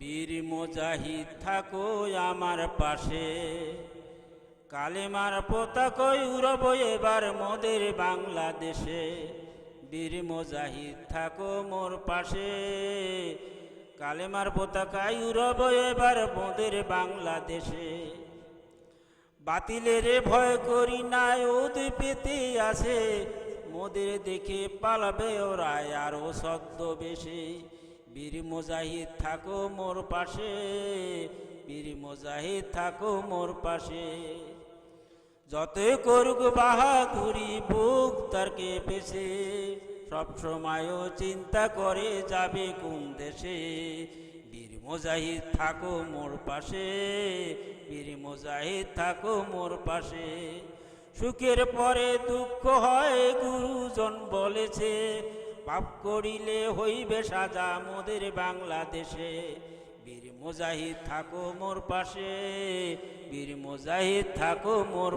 বীর মুজাহিদ থাকো আমার পাশে, কালেমার পতাকা উড়ব এবার মোদের বাংলাদেশে। বীর মুজাহিদ থাকো মোর পাশে, কালেমার পতাকা উড়ব এবার মোদের বাংলাদেশে। বাতিলের ভয় করি না, ওদ পেতে আসে, মোদের দেখে পালাবে ওরা আরো ছদ্মবেশে। বীর মুজাহিদ থাকো মোর পাশে, বীর মুজাহিদ থাকো মোর পাশে। যতই করুক বাহাদুরি বুক তারকে পেছে, সবসময়ও চিন্তা করে যাবে কোন দেশে। বীর মুজাহিদ থাকো মোর পাশে, বীর মুজাহিদ থাকো মোর পাশে। সুখের পরে দুঃখ হয় গুরুজন বলেছে, পাপ করিলে হইবে সাজা মোদের বাংলাদেশে। বীর মুজাহিদ থাকো মোর পাশে, বীর মুজাহিদ থাকো মোর